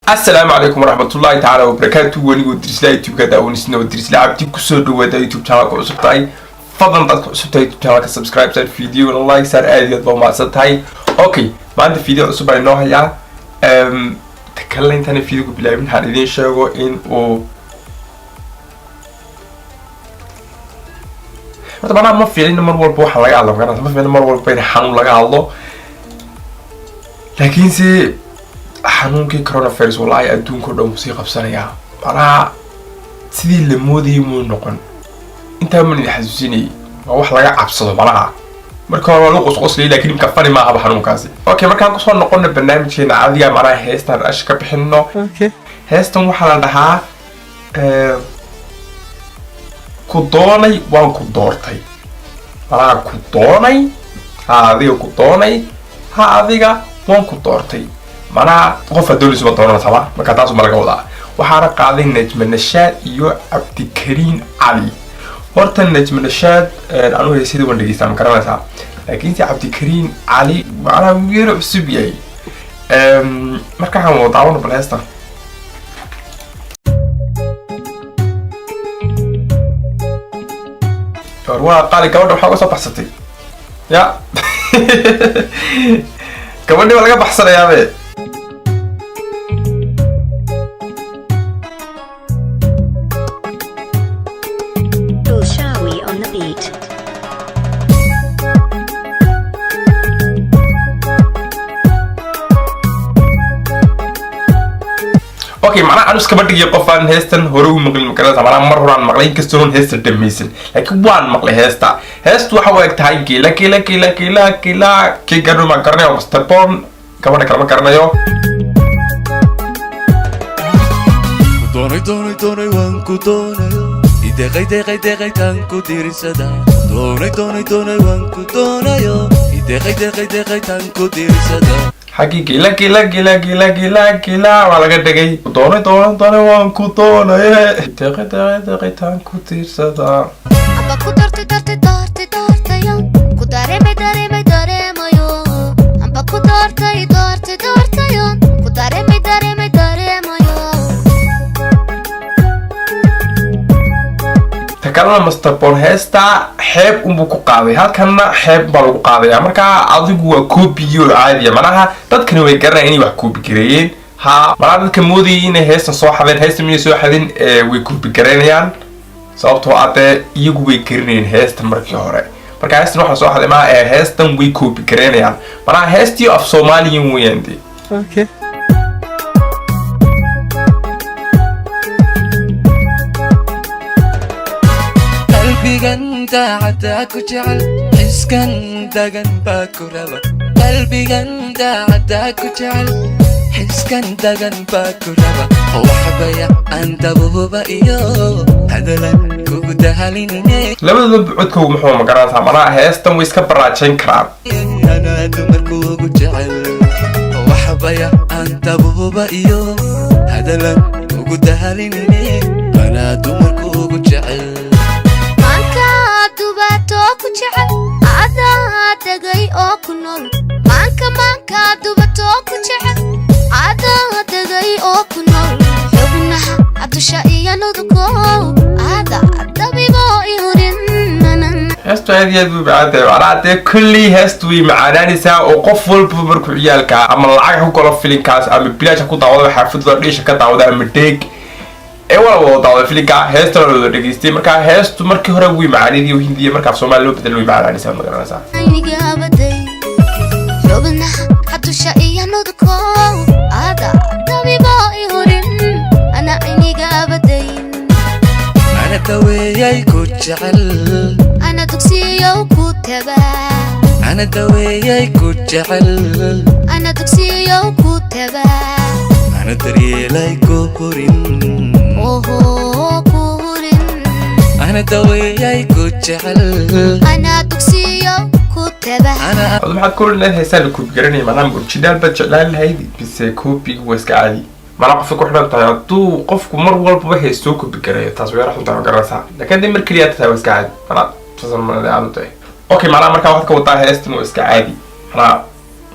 السلام عليكم ورحمة الله تعالى وبركاته. ونيجو درس لا يوتيوب كذا ونسنا ودرس لعبتي كسر دوّا يوتيوب channel كعصب تاعي. فضلاً تدخل عصب تاعي يوتيوب channel كسبسكرايب صار الفيديو واللايك صار عادي يطبع مع صوتي. أوكي ما عندي فيديو عصب على نوع يا تكلم ثاني فيديو بلاي من هذين شو إن أو طبعاً ما في لنا مرور بوح لقى الله كنا ما في لنا مرور بين حنون لقى الله لكن سي xanuunkii coronavirus wallahi adduunka oo dhan uu sii qabsanaya bara sidii la moodayay muu noqon inta ma nid xasuusinay waa wax laga cabsado malaha marka hore loo qosqoslay laakiin imka fani ma aha xanuunkaasi okay markaan ku soo noqono barnaamijkeena caadiga maraha heestan ash ka bixino okay heestan waxa la dhahaa ku doonay waan ku doortay bara ku doonay ha adiga waan ku doortay mana qof adduun soo doonana sama marka taas ma laga wadaa waxaana qaaday Najma Nashaad iyo Cabdikariin Ali horta Najma Nashaad aanu heesida waan dhageystaa ma garanaysaa laakiin Cabdikariin Ali waana wiil cusub yahay marka aan wada daawan balheesta waa qaali gabadha waxa uga soo baxsatay ya gabadha laga baxsanayaa be اوكي معناها انا اسكبر دقيقه قفان هيستن هورو مقل مكرتا معناها مر هوران مقلين كستون هيستن دميسن لكن وان مقل هيستا هيست waxa way tahay kila ki garu ma garanayo mustaqbal gabadha kala ma garanayo doonay waan ku doonayo ideeqay tan ku diirsada doonay waan ku doonayo ideeqay tan ku diirsada حقي كلا ولا قد جاي دوني وان كوتونا تقي تانكو تيرسدا أبا كودارتي يا كوداري ما يو أبا كودارتي يا كوداري ما يو تكلم مستقبل هستا حب بوكو قاضي halkana xeeb baa lagu qaadaya marka adigu waa copy caadi manaha dadkani way garanayaan inay wax copy gareeyeen ha marka dadka moodayay inay heestan soo xadeen heestan miyay soo xadeen way copy gareeyaan sababtoo ah iyagu way garanayeen heestan markii hore marka heestan waxa soo xaday ma heestan way copy gareeyaan manaha heestii af Soomaaliyan weeyandi okay qalbiganta cadda ku jecel iskan dagan baa ku raba qalbiganta cadda ku jecel iskan dagan baa ku raba waxbaya anta buuba iyo hadalan ku dahalinine labada codku muxuu ma garanaysaa manaha heestan way iska baraajin karaan ana dumarku ugu jecel waxbaya anta buuba iyo hadalan ku dahalinine ana dumarku ugu jecel دقي أو كنول مانكا دوبتو كجعل عادا دقي أو كنول حبنها عدوشائيا نودكو عادا دبيبو إيهورين هستو هذه بعد عراتي كلي هستوي معنا نساء وقفل بمركو عيالك أما العاق هو كله فيلين كاس أما بلاش هكو تعوض حافظ ليش كتعوض أما ديك ايوا وضعوا فيليكا هيستو لو دغيستي marka heestu markii hore way macaanidii oo hindiya marka Soomaali loo bedelo way macaanaysaa ma garanaysaa aniga abaday xubna hatusha iyanudko ada dabibo ihorin ana aniga abaday ana daweeyay ku jecel ana dugsiyo ku taba ana daweeyay ku jecel ana dugsiyo ku taba ana daryeelay ku korin أنا دوياي كوتشعل أنا توكسيو كتبه أنا ما كل الناس هيسألوا كوب جرني ما نعم أورجينال بتشعل هيدي بس كوبي ويسك عادي ما نعرف كل حدا بتاعته قف مرة ولا بوه يسوق بجري تصوير راح نتابع جرسها لكن دي مركليات تسوي ويسك عادي أنا تصور من اللي عملته أوكي ما نعرف كواحد كوتاه هيستن ويسك عادي أنا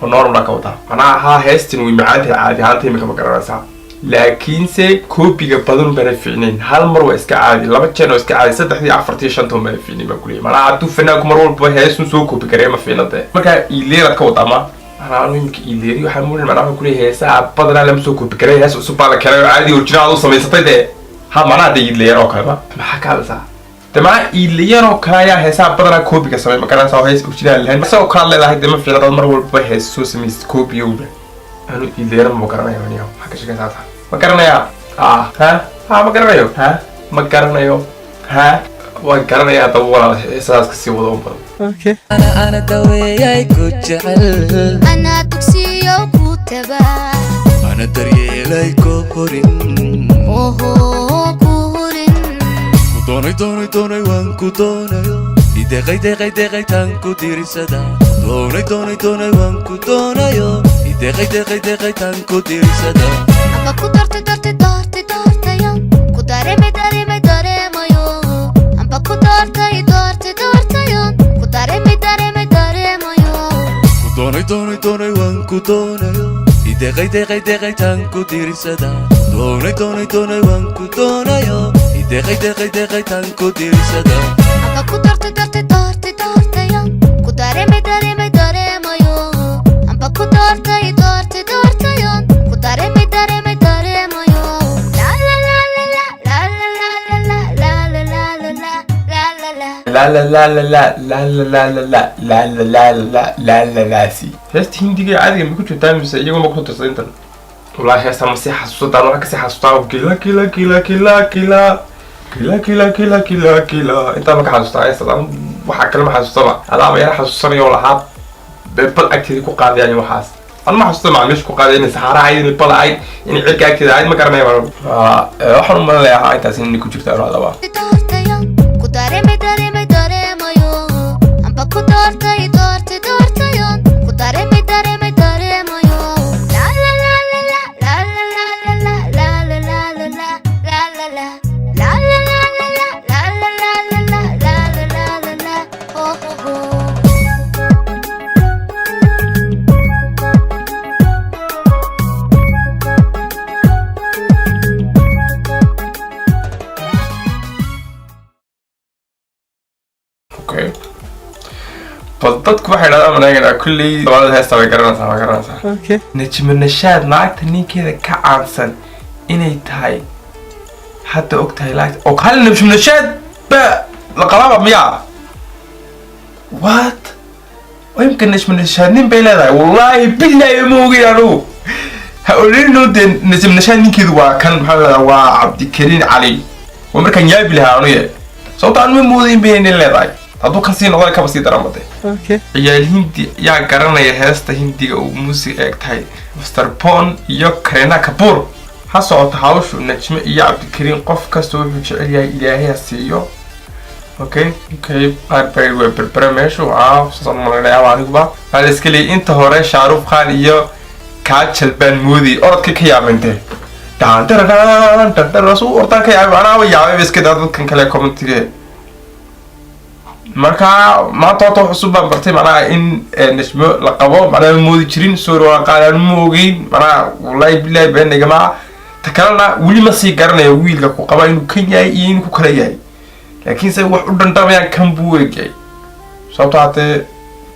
ونور ولا كوتاه أنا ها هيستن ويمعادي عادي هانتي مكان جرسها laakiinse koobiga badan bana fiicnayn hal mar waa iska caadi laba jeer oo iska caadi saddexdii afartii shantii bana fiicnayn baa kuleeyahay malaha hadduu fanaanku mar walba heesun soo koobi karaya ma fiicnade markaa iileeraad ka wadama anaa imika iileeri waxaa muulin macnaha kuleeyahay heesaha badanaa lama soo koobi karay hees cusub baa la keenay oo caadi original u samaysatay dee ha manaa de iileer oo kaleba maxaa ka hadlaysaa de manaa iileer oo kale ayaa heesaha badanaa koobiga samay ma garanaysaa oo hees original lahayn isagoo kalaad leedahay de ma fiicna dad mar walba hees soo samaysid koobiyowda anu iileera ma garanaya aniga maxaa ka shaqaysaa taa ma garanaya ma garanayo ma garanayo waan garanayaa daba walaal heesahaas kasii wada u badan أنا دوياي كجعل أنا تكسيو كتبا أنا درياي كورين أوهو كورين دوني وانكو دوني دقي تانكو ديري سدا دوني وانكو دوني دقي تانكو ديري سدا أما كدرت يوم كدارمي يوم أما كدرت يوم كدارمي يوم دوني وانكو دوني دقي تانكو ديري سدا دوني وانكو دوني دقي تانكو ديري سدا أما كدرت يوم كدارمي يوم أما كدرت يوم كدارمي يوم لا سي هست هندي عادي ما كنت تعمل بس يجوا ما كنت تصدق والله هست مسيح حسوت انا كسي حسوت كلا انت ما حسوت اي صدام waxa kale ma xasuustaba alaaba yar xasuusanay oo lahaad bal agteedii ku qaaday yani waxaas أنا ما حسيت مع مش كقاعدة إن سحارة عين البلا عين إن عيل كذا عين ما كرنا يبغى وحنا ما لا عين تاسين إني كنت جبت أروح دابا dadku waxay dhaadaan manaagana kulli labada heesta way garanaysaa okay najma nashaad naagta ninkeeda ka caansan inay tahay hadda og tahay laagta oo kale najma nashaad ba la qalaba miya what ويمكن najma nashaad nin bay leedahay wallahi billahi ma ogeyn anu ha olino de najma nashaad ninkeedu waa kan maxaa la waa Cabdikariin Cali oo markan yaabi lahaa anu yahay sababta ma moodin bay inay leedahay هذا كسين الله كبسي درامته. أوكي. يا الهندي يا قرنا يا هست هندي أو موسيقى أكتاي. مستر بون يا كرينا كابور. حصل تحاوش ونجم يا عبد الكريم قف كسو بيجعل يا إلهي السيو. أوكي. أوكي. أربعة وبربرمش صمم لنا وعنك با. هذا سكلي أنت هراء شاروخ خان يا كاتش البن مودي أرد كي منته. دان ترى رسول أرد كي أنا ويا بس كده كن كلا كومنتي. marka maanta waxa cusub baan bartay macnaha in nashmo la qabo macnaha moodi jirin soo roo qaadan moogin macnaha wallahi billahi beenaga ma takalna wili ma sii garanayo wiilka ku qaba inuu kan yahay iyo inuu ku kala yahay laakiin say wax u dhantamayaan kan buu eegay sababtoo ah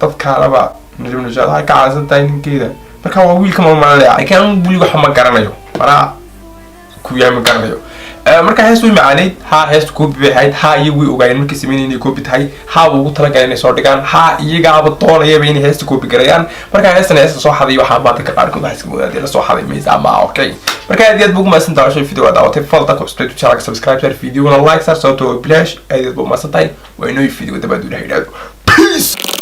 dadka laba najma nashaad ay ka caansan tahay ninkeeda marka waa wiilka ma malaya kan wili wax ma garanayo macnaha ku yahay ma garanayo marka heestu macaaneed ha heestu koobi bahayd ha iyagu ogaayeen markii sameynayeen koobi tahay ha ugu tala galeen soo dhigaan ha iyaga doonayeen inay heestu koobi gareeyaan marka heestana heesta soo xaday waxa baad ka qaar ku baaxis moodada la soo xaday miisama okay marka aad iyo aad ugu maasan tahay video wada oo fadlan ku subscribe share video like sar soo to blash aad iyo aad ugu maasan tahay waa inuu video dabadu la hidhaado peace